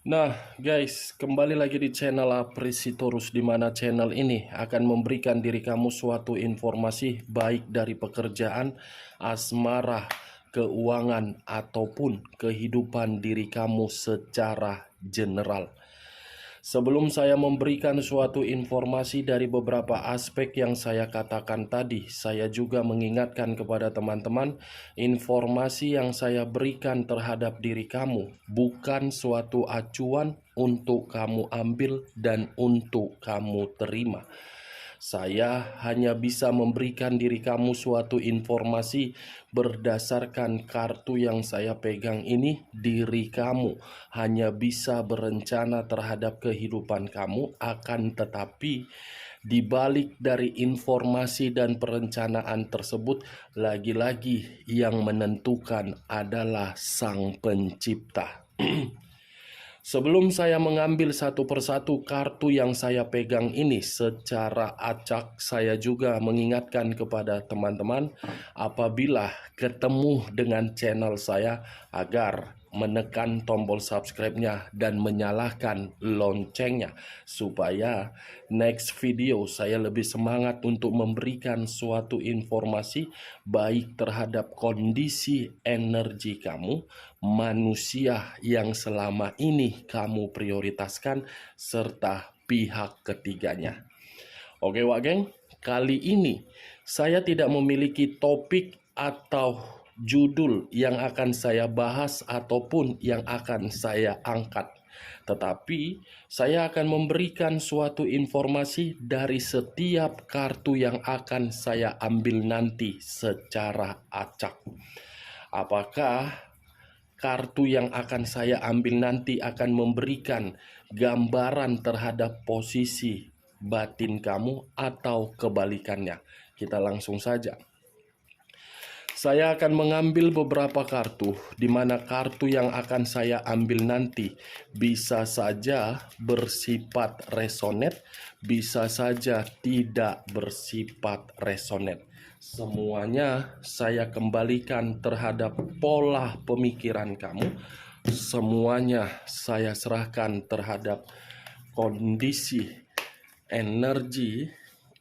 Nah, guys, kembali lagi di channel Apresitorus, di mana channel ini akan memberikan diri kamu suatu informasi baik dari pekerjaan, asmara, keuangan, ataupun kehidupan diri kamu secara general. Sebelum saya memberikan suatu informasi dari beberapa aspek yang saya katakan tadi, saya juga mengingatkan kepada teman-teman, informasi yang saya berikan terhadap diri kamu bukan suatu acuan untuk kamu ambil dan untuk kamu terima. Saya hanya bisa memberikan diri kamu suatu informasi berdasarkan kartu yang saya pegang ini. Diri kamu hanya bisa berencana terhadap kehidupan kamu, akan tetapi di balik dari informasi dan perencanaan tersebut, lagi-lagi yang menentukan adalah Sang Pencipta. Sebelum saya mengambil satu persatu kartu yang saya pegang ini secara acak, saya juga mengingatkan kepada teman-teman apabila ketemu dengan channel saya agar menekan tombol subscribe-nya dan menyalakan loncengnya supaya next video saya lebih semangat untuk memberikan suatu informasi baik terhadap kondisi energi kamu, manusia yang selama ini kamu prioritaskan, serta pihak ketiganya. Oke Wak Geng, kali ini saya tidak memiliki topik atau judul yang akan saya bahas ataupun yang akan saya angkat. Tetapi saya akan memberikan suatu informasi dari setiap kartu yang akan saya ambil nanti secara acak. Apakah kartu yang akan saya ambil nanti akan memberikan gambaran terhadap posisi batin kamu atau kebalikannya? Kita langsung saja. Saya akan mengambil beberapa kartu, di mana kartu yang akan saya ambil nanti bisa saja bersifat resonet, bisa saja tidak bersifat resonet. Semuanya saya kembalikan terhadap pola pemikiran kamu. Semuanya saya serahkan terhadap kondisi energi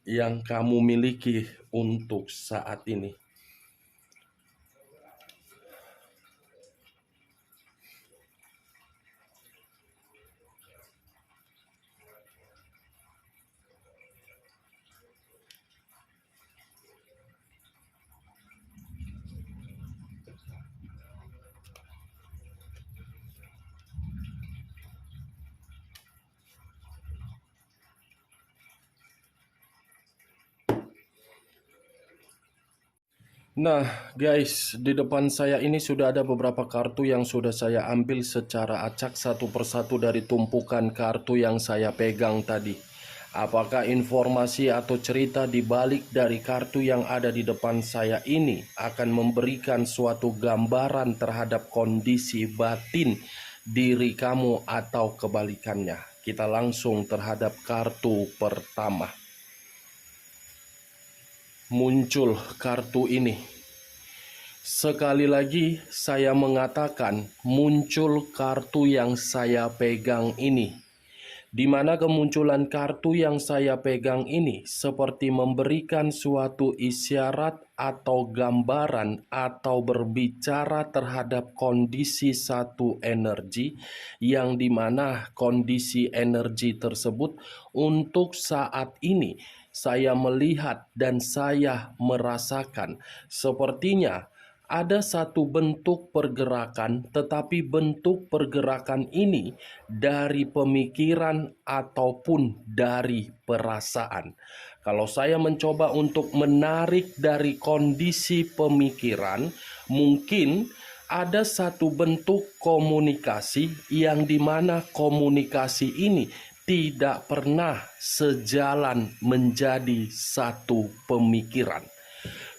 yang kamu miliki untuk saat ini. Nah guys, di depan saya ini sudah ada beberapa kartu yang sudah saya ambil secara acak satu persatu dari tumpukan kartu yang saya pegang tadi. Apakah informasi atau cerita di balik dari kartu yang ada di depan saya ini akan memberikan suatu gambaran terhadap kondisi batin diri kamu atau kebalikannya? Kita langsung terhadap kartu pertama. Muncul kartu ini. Sekali lagi saya mengatakan muncul kartu yang saya pegang ini. Di mana kemunculan kartu yang saya pegang ini seperti memberikan suatu isyarat atau gambaran atau berbicara terhadap kondisi satu energi, yang dimana kondisi energi tersebut untuk saat ini saya melihat dan saya merasakan sepertinya ada satu bentuk pergerakan, tetapi bentuk pergerakan ini dari pemikiran ataupun dari perasaan. Kalau saya mencoba untuk menarik dari kondisi pemikiran, mungkin ada satu bentuk komunikasi yang dimana komunikasi ini tidak pernah sejalan menjadi satu pemikiran.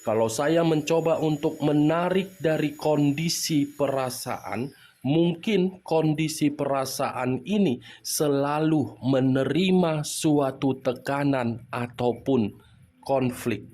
Kalau saya mencoba untuk menarik dari kondisi perasaan, mungkin kondisi perasaan ini selalu menerima suatu tekanan ataupun konflik.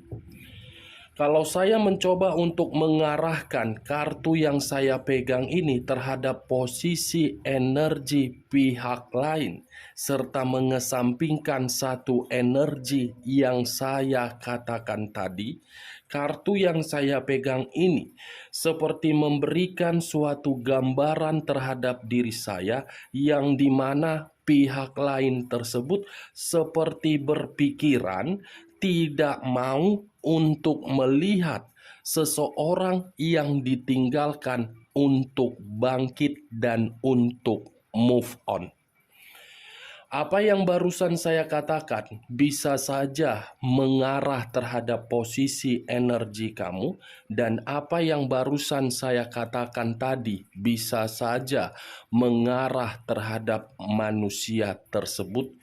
Kalau saya mencoba untuk mengarahkan kartu yang saya pegang ini terhadap posisi energi pihak lain, serta mengesampingkan satu energi yang saya katakan tadi, kartu yang saya pegang ini seperti memberikan suatu gambaran terhadap diri saya yang dimana pihak lain tersebut seperti berpikiran tidak mau untuk melihat seseorang yang ditinggalkan untuk bangkit dan untuk move on. Apa yang barusan saya katakan bisa saja mengarah terhadap posisi energi kamu, dan apa yang barusan saya katakan tadi bisa saja mengarah terhadap manusia tersebut.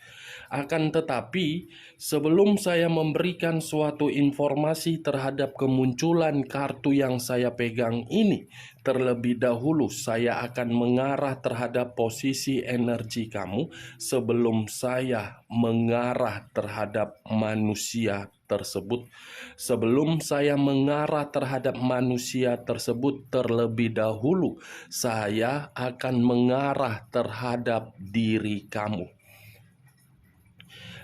Akan tetapi, sebelum saya memberikan suatu informasi terhadap kemunculan kartu yang saya pegang ini, terlebih dahulu saya akan mengarah terhadap posisi energi kamu sebelum saya mengarah terhadap manusia tersebut. Sebelum saya mengarah terhadap manusia tersebut, terlebih dahulu saya akan mengarah terhadap diri kamu.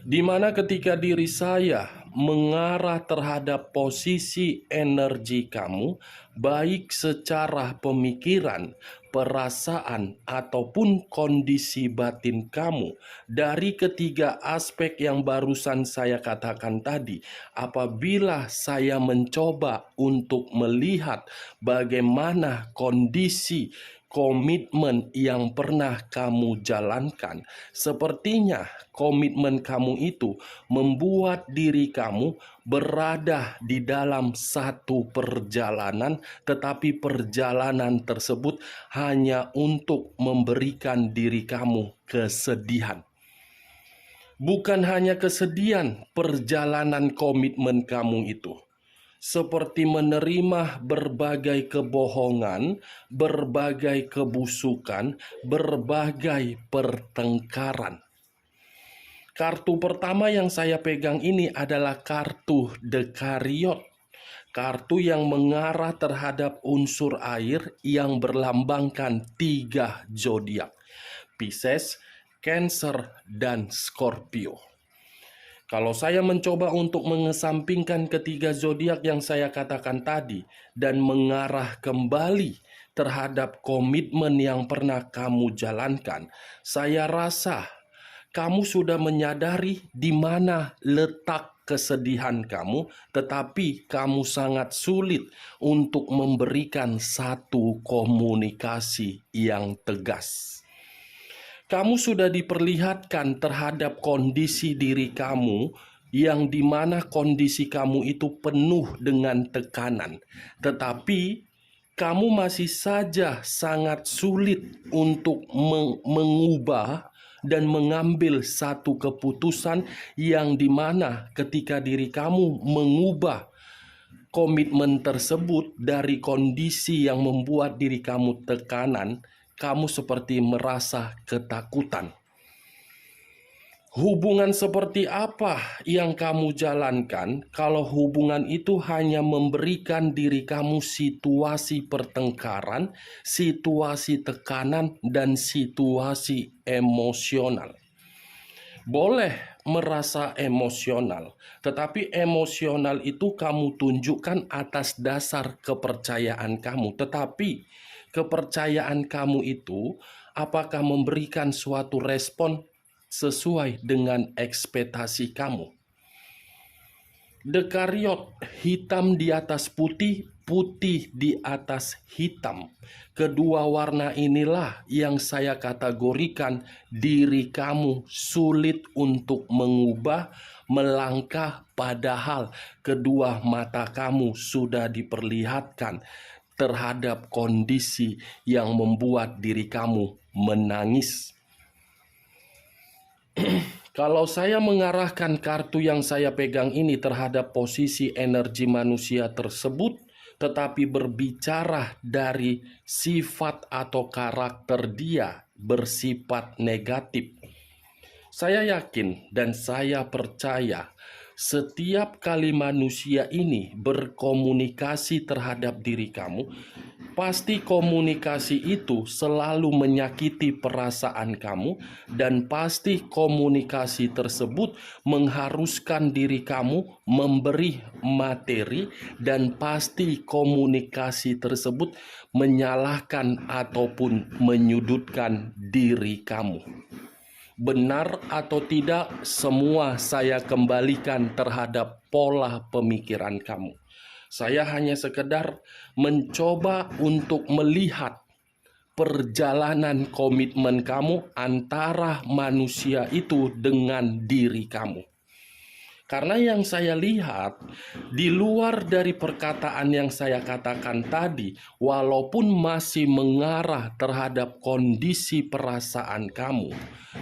Di mana ketika diri saya mengarah terhadap posisi energi kamu, baik secara pemikiran, perasaan, ataupun kondisi batin kamu, dari ketiga aspek yang barusan saya katakan tadi, apabila saya mencoba untuk melihat bagaimana kondisi komitmen yang pernah kamu jalankan, sepertinya komitmen kamu itu membuat diri kamu berada di dalam satu perjalanan, tetapi perjalanan tersebut hanya untuk memberikan diri kamu kesedihan. Bukan hanya kesedihan, perjalanan komitmen kamu itu seperti menerima berbagai kebohongan, berbagai kebusukan, berbagai pertengkaran. Kartu pertama yang saya pegang ini adalah kartu Dekariot. Kartu yang mengarah terhadap unsur air yang berlambangkan 3 zodiak: Pisces, Cancer, dan Scorpio. Kalau saya mencoba untuk mengesampingkan ketiga zodiak yang saya katakan tadi dan mengarah kembali terhadap komitmen yang pernah kamu jalankan, saya rasa kamu sudah menyadari di mana letak kesedihan kamu, tetapi kamu sangat sulit untuk memberikan satu komunikasi yang tegas. Kamu sudah diperlihatkan terhadap kondisi diri kamu yang dimana kondisi kamu itu penuh dengan tekanan. Tetapi kamu masih saja sangat sulit untuk mengubah dan mengambil satu keputusan yang dimana ketika diri kamu mengubah komitmen tersebut dari kondisi yang membuat diri kamu tekanan, kamu seperti merasa ketakutan. Hubungan seperti apa yang kamu jalankan kalau hubungan itu hanya memberikan diri kamu situasi pertengkaran, situasi tekanan, dan situasi emosional? Boleh merasa emosional, tetapi emosional itu kamu tunjukkan atas dasar kepercayaan kamu. Tetapi kepercayaan kamu itu apakah memberikan suatu respon sesuai dengan ekspektasi kamu? Dekariot, hitam di atas putih, putih di atas hitam. Kedua warna inilah yang saya kategorikan diri kamu sulit untuk mengubah, melangkah, padahal kedua mata kamu sudah diperlihatkan terhadap kondisi yang membuat diri kamu menangis. Kalau saya mengarahkan kartu yang saya pegang ini terhadap posisi energi manusia tersebut, tetapi berbicara dari sifat atau karakter dia bersifat negatif, saya yakin dan saya percaya setiap kali manusia ini berkomunikasi terhadap diri kamu, pasti komunikasi itu selalu menyakiti perasaan kamu, dan pasti komunikasi tersebut mengharuskan diri kamu memberi materi, dan pasti komunikasi tersebut menyalahkan ataupun menyudutkan diri kamu. Benar atau tidak, semua saya kembalikan terhadap pola pemikiran kamu. Saya hanya sekedar mencoba untuk melihat perjalanan komitmen kamu antara manusia itu dengan diri kamu. Karena yang saya lihat, di luar dari perkataan yang saya katakan tadi, walaupun masih mengarah terhadap kondisi perasaan kamu,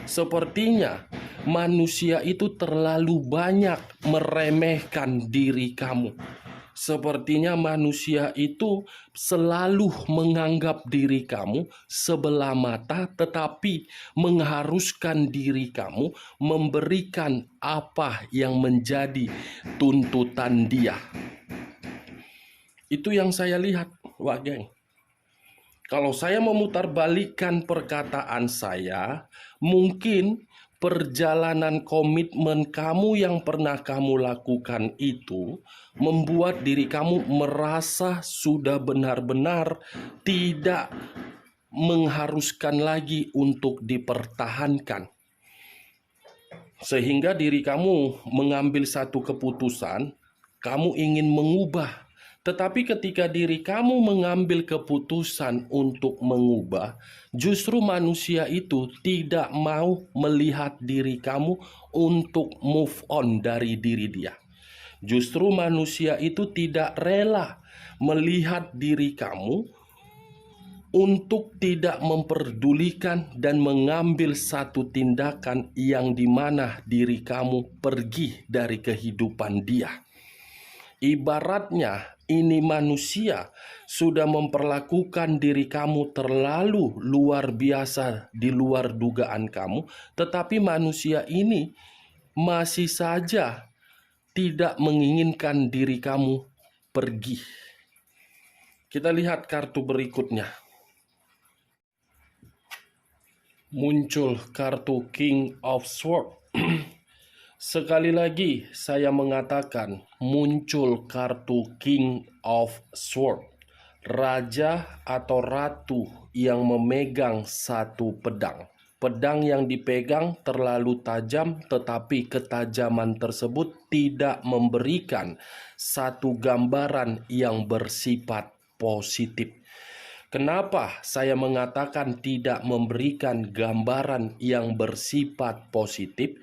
sepertinya manusia itu terlalu banyak meremehkan diri kamu. Sepertinya manusia itu selalu menganggap diri kamu sebelah mata, tetapi mengharuskan diri kamu memberikan apa yang menjadi tuntutan dia. Itu yang saya lihat, Wak Geng. Kalau saya memutarbalikkan perkataan saya, mungkin perjalanan komitmen kamu yang pernah kamu lakukan itu membuat diri kamu merasa sudah benar-benar tidak mengharuskan lagi untuk dipertahankan. Sehingga diri kamu mengambil satu keputusan, kamu ingin mengubah. Tetapi ketika diri kamu mengambil keputusan untuk mengubah, justru manusia itu tidak mau melihat diri kamu untuk move on dari diri dia. Justru manusia itu tidak rela melihat diri kamu untuk tidak memperdulikan dan mengambil satu tindakan yang dimana diri kamu pergi dari kehidupan dia. Ibaratnya ini manusia sudah memperlakukan diri kamu terlalu luar biasa di luar dugaan kamu, tetapi manusia ini masih saja tidak menginginkan diri kamu pergi. Kita lihat kartu berikutnya. Muncul kartu King of Swords. Sekali lagi saya mengatakan, muncul kartu King of Swords, raja atau ratu yang memegang satu pedang. Pedang yang dipegang terlalu tajam, tetapi ketajaman tersebut tidak memberikan satu gambaran yang bersifat positif. Kenapa saya mengatakan tidak memberikan gambaran yang bersifat positif?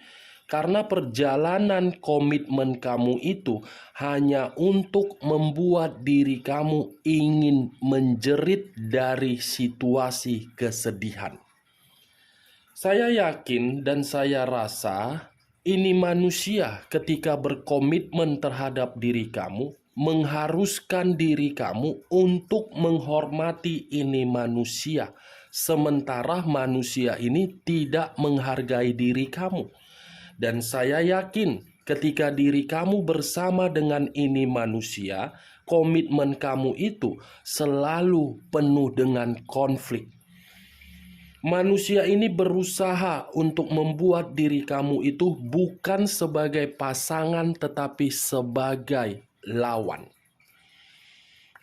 Karena perjalanan komitmen kamu itu hanya untuk membuat diri kamu ingin menjerit dari situasi kesedihan. Saya yakin dan saya rasa ini manusia ketika berkomitmen terhadap diri kamu, mengharuskan diri kamu untuk menghormati ini manusia, sementara manusia ini tidak menghargai diri kamu. Dan saya yakin ketika diri kamu bersama dengan ini manusia, komitmen kamu itu selalu penuh dengan konflik. Manusia ini berusaha untuk membuat diri kamu itu bukan sebagai pasangan tetapi sebagai lawan.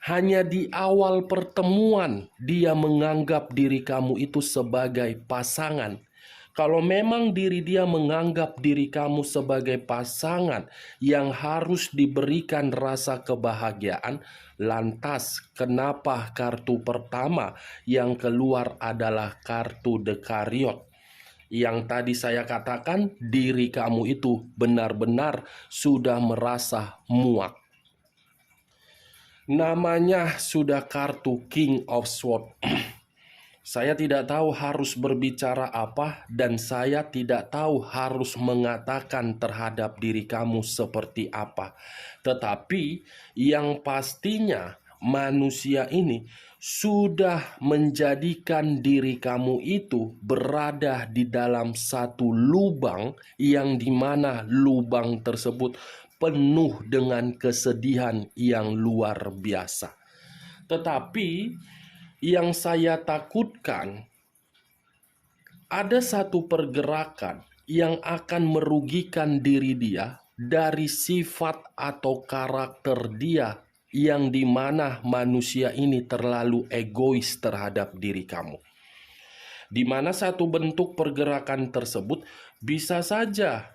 Hanya di awal pertemuan dia menganggap diri kamu itu sebagai pasangan. Kalau memang diri dia menganggap diri kamu sebagai pasangan yang harus diberikan rasa kebahagiaan, lantas kenapa kartu pertama yang keluar adalah kartu The Chariot? Yang tadi saya katakan diri kamu itu benar-benar sudah merasa muak. Namanya sudah kartu King of Swords. Saya tidak tahu harus berbicara apa, dan saya tidak tahu harus mengatakan terhadap diri kamu seperti apa. Tetapi yang pastinya manusia ini sudah menjadikan diri kamu itu berada di dalam satu lubang yang dimana lubang tersebut penuh dengan kesedihan yang luar biasa. Tetapi yang saya takutkan, ada satu pergerakan yang akan merugikan diri dia dari sifat atau karakter dia, yang dimana manusia ini terlalu egois terhadap diri kamu. Di mana satu bentuk pergerakan tersebut bisa saja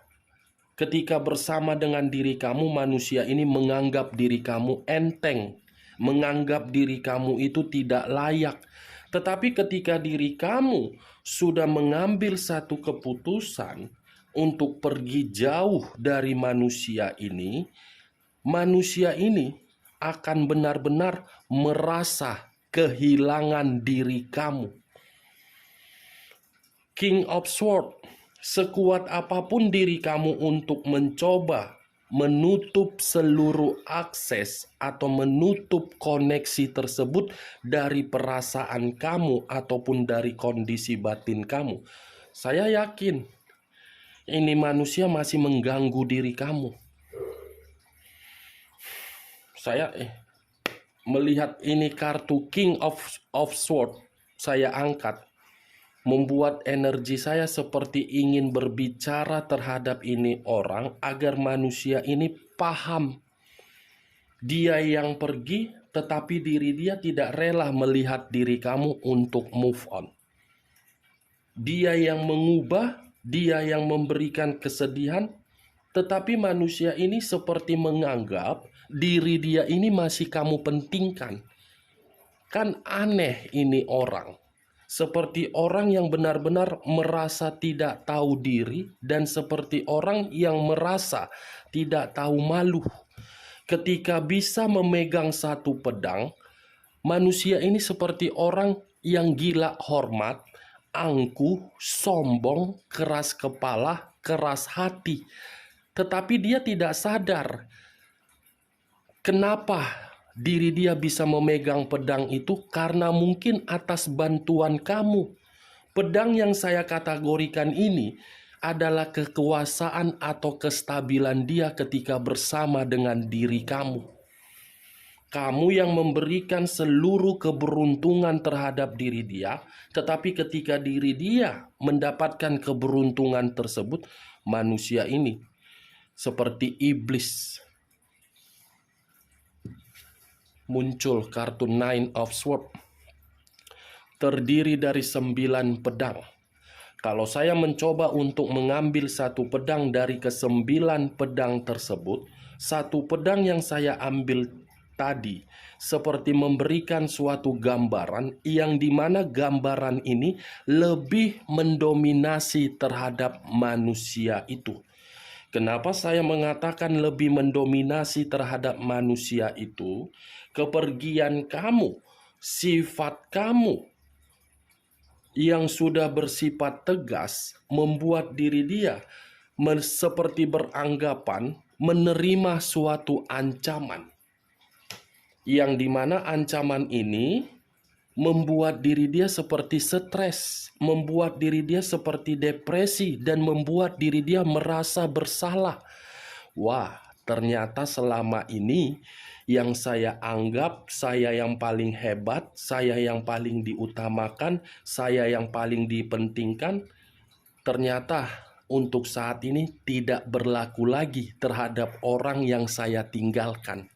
ketika bersama dengan diri kamu, manusia ini menganggap diri kamu enteng, menganggap diri kamu itu tidak layak. Tetapi ketika diri kamu sudah mengambil satu keputusan untuk pergi jauh dari manusia ini akan benar-benar merasa kehilangan diri kamu. King of Swords, sekuat apapun diri kamu untuk mencoba menutup seluruh akses atau menutup koneksi tersebut dari perasaan kamu ataupun dari kondisi batin kamu, saya yakin ini manusia masih mengganggu diri kamu. Saya melihat ini kartu King of Swords saya angkat, membuat energi saya seperti ingin berbicara terhadap ini orang agar manusia ini paham. Dia yang pergi, tetapi diri dia tidak rela melihat diri kamu untuk move on. Dia yang mengubah, dia yang memberikan kesedihan, tetapi manusia ini seperti menganggap diri dia ini masih kamu pentingkan. Kan aneh ini orang. Seperti orang yang benar-benar merasa tidak tahu diri dan seperti orang yang merasa tidak tahu malu. Ketika bisa memegang satu pedang, manusia ini seperti orang yang gila hormat, angkuh, sombong, keras kepala, keras hati. Tetapi dia tidak sadar kenapa diri dia bisa memegang pedang itu, karena mungkin atas bantuan kamu. Pedang yang saya kategorikan ini adalah kekuasaan atau kestabilan dia ketika bersama dengan diri kamu. Kamu yang memberikan seluruh keberuntungan terhadap diri dia, tetapi ketika diri dia mendapatkan keberuntungan tersebut, manusia ini seperti iblis. Muncul kartu Nine of Swords, terdiri dari 9 pedang. Kalau saya mencoba untuk mengambil satu pedang dari ke-9 pedang tersebut, satu pedang yang saya ambil tadi seperti memberikan suatu gambaran yang dimana gambaran ini lebih mendominasi terhadap manusia itu. Kenapa saya mengatakan lebih mendominasi terhadap manusia itu? Kepergian kamu, sifat kamu yang sudah bersifat tegas membuat diri dia seperti beranggapan menerima suatu ancaman, yang dimana ancaman ini membuat diri dia seperti stres, membuat diri dia seperti depresi, dan membuat diri dia merasa bersalah. Wah, ternyata selama ini yang saya anggap saya yang paling hebat, saya yang paling diutamakan, saya yang paling dipentingkan, ternyata untuk saat ini tidak berlaku lagi terhadap orang yang saya tinggalkan.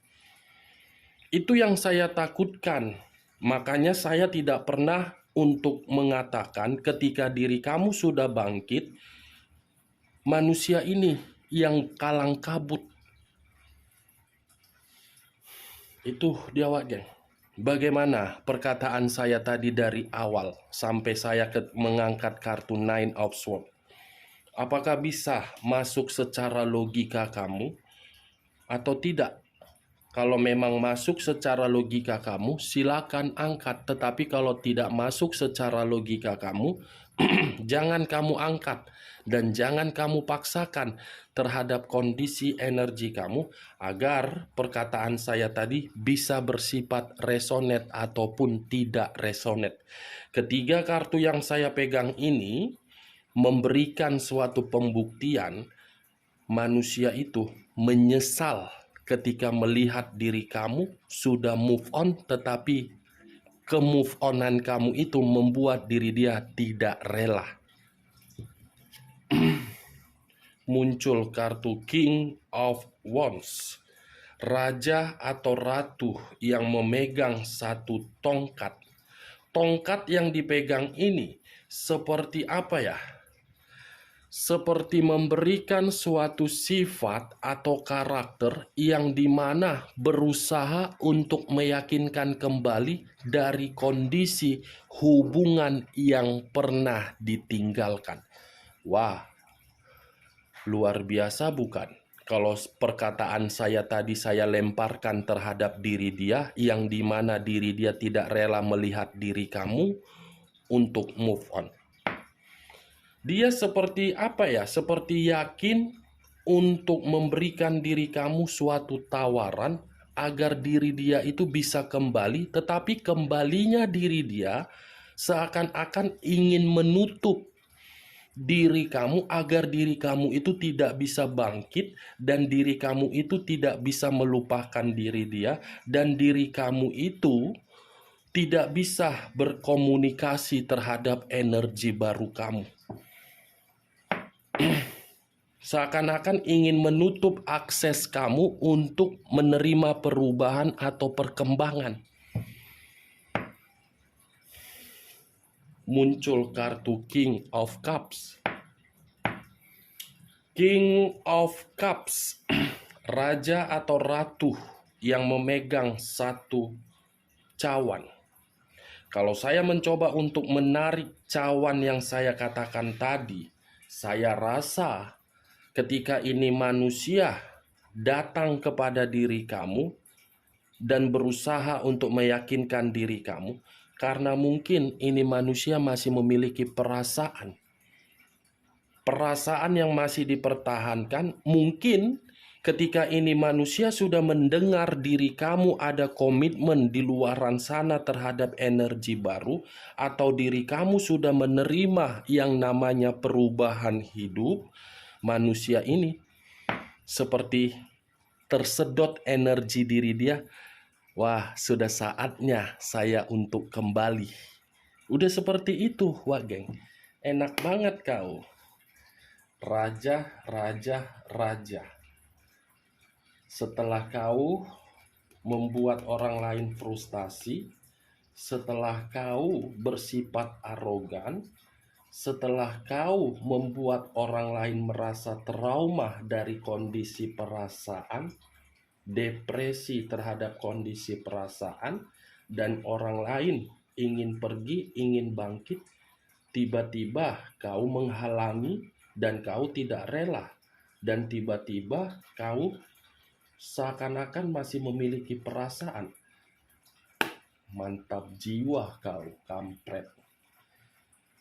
Itu yang saya takutkan. Makanya saya tidak pernah untuk mengatakan ketika diri kamu sudah bangkit, manusia ini yang kalang kabut. Itu dia, geng. Bagaimana perkataan saya tadi dari awal sampai saya mengangkat kartu Nine of Swords? Apakah bisa masuk secara logika kamu atau tidak? Kalau memang masuk secara logika kamu, silakan angkat. Tetapi kalau tidak masuk secara logika kamu, Jangan kamu angkat dan jangan kamu paksakan terhadap kondisi energi kamu agar perkataan saya tadi bisa bersifat resonate ataupun tidak resonate. Ketiga kartu yang saya pegang ini memberikan suatu pembuktian manusia itu menyesal ketika melihat diri kamu sudah move on, tetapi ke-move onan kamu itu membuat diri dia tidak rela. Muncul kartu King of Wands, raja atau ratu yang memegang satu tongkat. Tongkat yang dipegang ini seperti apa ya? Seperti memberikan suatu sifat atau karakter yang dimana berusaha untuk meyakinkan kembali dari kondisi hubungan yang pernah ditinggalkan. Wah, luar biasa bukan? Kalau perkataan saya tadi saya lemparkan terhadap diri dia, yang dimana diri dia tidak rela melihat diri kamu untuk move on. Dia seperti apa ya? Seperti yakin untuk memberikan diri kamu suatu tawaran agar diri dia itu bisa kembali, tetapi kembalinya diri dia seakan-akan ingin menutup diri kamu agar diri kamu itu tidak bisa bangkit dan diri kamu itu tidak bisa melupakan diri dia dan diri kamu itu tidak bisa berkomunikasi terhadap energi baru kamu. Seakan-akan ingin menutup akses kamu untuk menerima perubahan atau perkembangan. Muncul kartu King of Cups. King of Cups, raja atau ratu yang memegang satu cawan. Kalau saya mencoba untuk menarik cawan yang saya katakan tadi, saya rasa ketika ini manusia datang kepada diri kamu dan berusaha untuk meyakinkan diri kamu, karena mungkin ini manusia masih memiliki perasaan. Perasaan yang masih dipertahankan, mungkin ketika ini manusia sudah mendengar diri kamu ada komitmen di luaran sana terhadap energi baru, atau diri kamu sudah menerima yang namanya perubahan hidup, manusia ini seperti tersedot energi diri dia. Wah, sudah saatnya saya untuk kembali. Udah seperti itu, wah geng. Enak banget kau. Raja, raja, raja. Setelah kau membuat orang lain frustasi, setelah kau bersifat arogan, setelah kau membuat orang lain merasa trauma dari kondisi perasaan, depresi terhadap kondisi perasaan, dan orang lain ingin pergi, ingin bangkit, tiba-tiba kau menghalangi dan kau tidak rela, dan tiba-tiba kau seakan-akan masih memiliki perasaan. Mantap jiwa kau, kampret.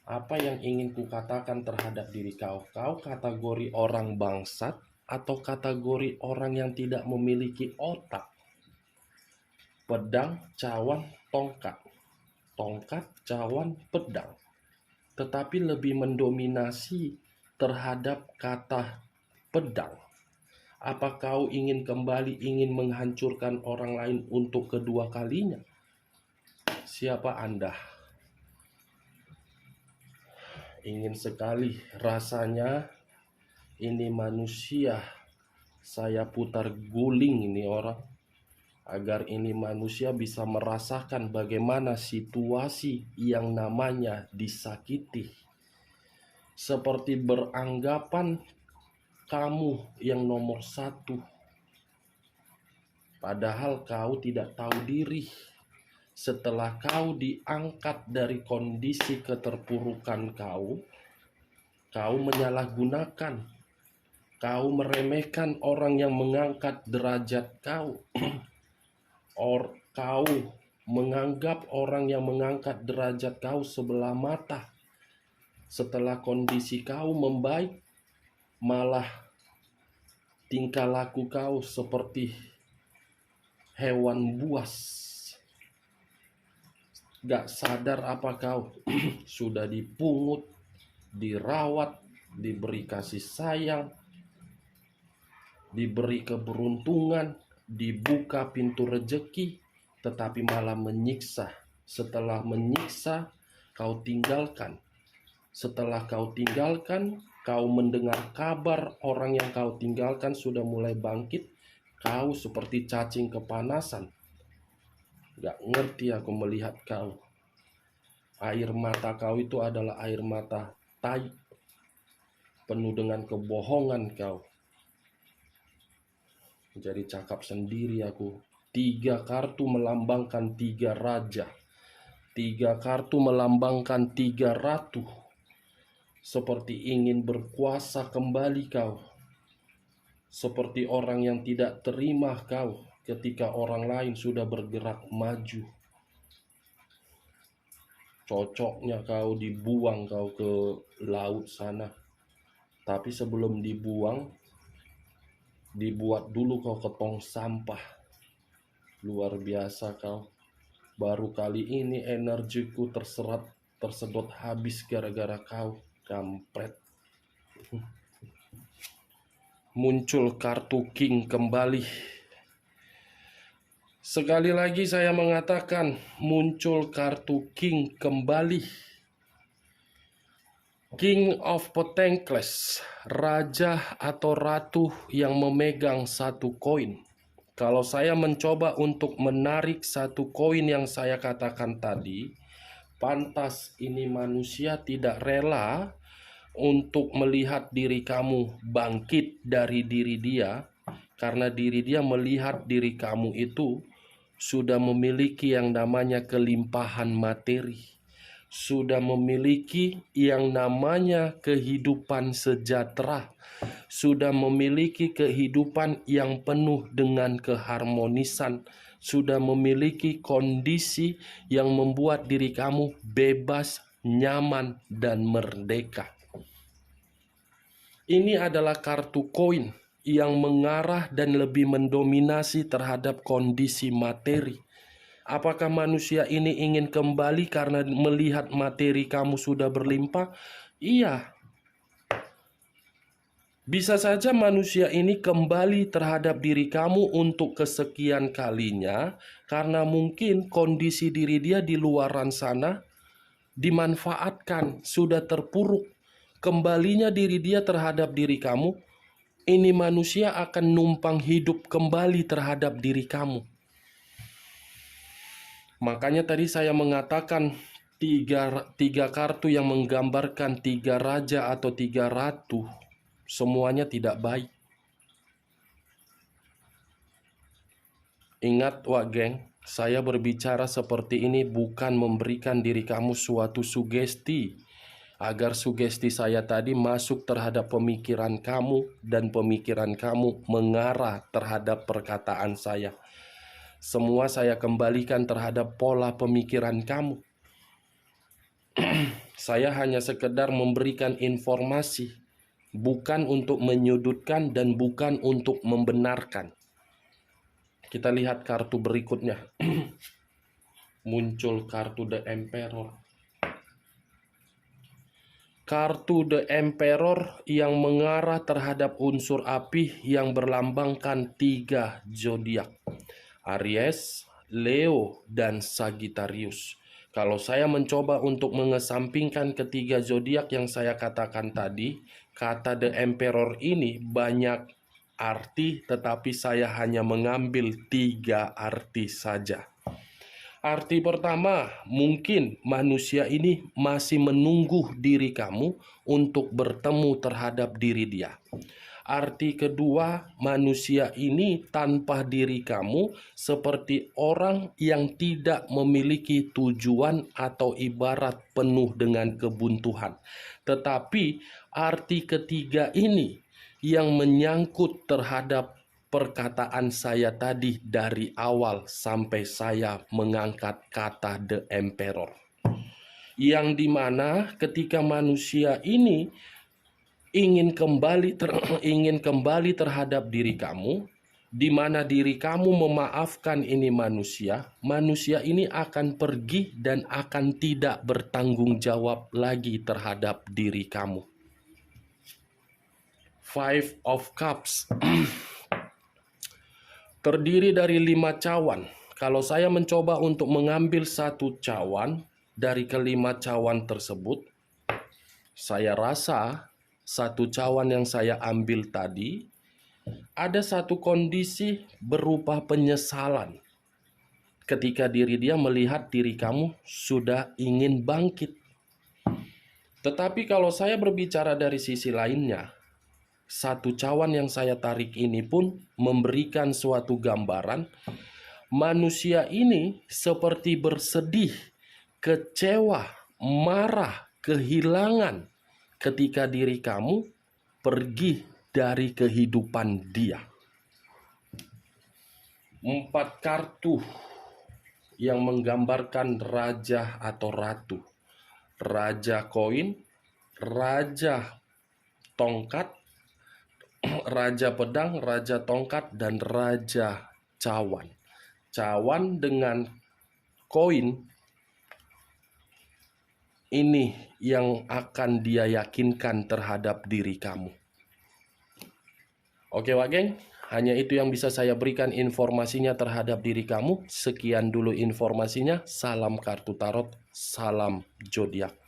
Apa yang ingin kukatakan terhadap diri kau? Kau kategori orang bangsat atau kategori orang yang tidak memiliki otak? Pedang, cawan, tongkat. Tongkat, cawan, pedang. Tetapi lebih mendominasi terhadap kata pedang. Apa kau ingin kembali, ingin menghancurkan orang lain untuk kedua kalinya? Siapa Anda? Ingin sekali rasanya ini manusia saya putar guling ini orang, agar ini manusia bisa merasakan bagaimana situasi yang namanya disakiti. Seperti beranggapan kamu yang nomor satu, padahal kau tidak tahu diri. Setelah kau diangkat dari kondisi keterpurukan kau menyalahgunakan, kau meremehkan orang yang mengangkat derajat kau. Kau menganggap orang yang mengangkat derajat kau sebelah mata. Setelah kondisi kau membaik, malah tingkah laku kau seperti hewan buas. Gak sadar apa kau sudah dipungut, dirawat, diberi kasih sayang, diberi keberuntungan, dibuka pintu rejeki, tetapi malah menyiksa. Setelah menyiksa, kau tinggalkan. Setelah kau tinggalkan, kau mendengar kabar orang yang kau tinggalkan sudah mulai bangkit. Kau seperti cacing kepanasan. Gak ngerti aku melihat kau. Air mata kau itu adalah air mata tai. Penuh dengan kebohongan kau. Jadi cakap sendiri aku. 3 kartu melambangkan 3 raja. 3 kartu melambangkan 3 ratu. Seperti ingin berkuasa kembali kau. Seperti orang yang tidak terima kau ketika orang lain sudah bergerak maju. Cocoknya kau dibuang kau ke laut sana. Tapi sebelum dibuang, dibuat dulu kau ke tong sampah. Luar biasa kau. Baru kali ini energiku tersedot habis gara-gara kau, kampret. Muncul kartu king kembali. Sekali lagi saya mengatakan, muncul kartu king kembali. King of Pentacles, raja atau ratu yang memegang 1 koin. Kalau saya mencoba untuk menarik 1 koin yang saya katakan tadi, pantas ini manusia tidak rela untuk melihat diri kamu bangkit dari diri dia, karena diri dia melihat diri kamu itu sudah memiliki yang namanya kelimpahan materi, sudah memiliki yang namanya kehidupan sejahtera, sudah memiliki kehidupan yang penuh dengan keharmonisan, sudah memiliki kondisi yang membuat diri kamu bebas, nyaman, dan merdeka. Ini adalah kartu koin yang mengarah dan lebih mendominasi terhadap kondisi materi. Apakah manusia ini ingin kembali karena melihat materi kamu sudah berlimpah? Iya. Bisa saja manusia ini kembali terhadap diri kamu untuk kesekian kalinya karena mungkin kondisi diri dia di luaran sana dimanfaatkan, sudah terpuruk. Kembalinya diri dia terhadap diri kamu, ini manusia akan numpang hidup kembali terhadap diri kamu. Makanya tadi saya mengatakan tiga kartu yang menggambarkan 3 raja atau 3 ratu, semuanya tidak baik. Ingat wak geng, saya berbicara seperti ini bukan memberikan diri kamu suatu sugesti, agar sugesti saya tadi masuk terhadap pemikiran kamu dan pemikiran kamu mengarah terhadap perkataan saya. Semua saya kembalikan terhadap pola pemikiran kamu. Saya hanya sekedar memberikan informasi, bukan untuk menyudutkan dan bukan untuk membenarkan. Kita lihat kartu berikutnya. Muncul kartu The Emperor. Kartu The Emperor yang mengarah terhadap unsur api yang berlambangkan 3 zodiak. Aries, Leo, dan Sagittarius. Kalau saya mencoba untuk mengesampingkan ketiga zodiak yang saya katakan tadi, kata The Emperor ini banyak arti, tetapi saya hanya mengambil 3 arti saja. Arti pertama, mungkin manusia ini masih menunggu diri kamu untuk bertemu terhadap diri dia. Arti kedua, manusia ini tanpa diri kamu seperti orang yang tidak memiliki tujuan atau ibarat penuh dengan kebuntuan. Tetapi arti ketiga ini yang menyangkut terhadap perkataan saya tadi dari awal sampai saya mengangkat kata The Emperor. yang dimana ketika manusia ini ingin kembali terhadap diri kamu, di mana diri kamu memaafkan ini manusia ini akan pergi dan akan tidak bertanggung jawab lagi terhadap diri kamu. Five of Cups terdiri dari 5 cawan. Kalau saya mencoba untuk mengambil satu cawan dari kelima cawan tersebut, saya rasa satu cawan yang saya ambil tadi ada satu kondisi berupa penyesalan ketika diri dia melihat diri kamu sudah ingin bangkit. Tetapi kalau saya berbicara dari sisi lainnya, satu cawan yang saya tarik ini pun memberikan suatu gambaran manusia ini seperti bersedih, kecewa, marah, kehilangan ketika diri kamu pergi dari kehidupan dia. 4 kartu yang menggambarkan raja atau ratu. Raja koin, raja tongkat, raja pedang, raja tongkat, dan raja cawan. Cawan dengan koin ini yang akan dia yakinkan terhadap diri kamu. Oke Wak Geng, hanya itu yang bisa saya berikan informasinya terhadap diri kamu. Sekian dulu informasinya. Salam kartu tarot, salam zodiak.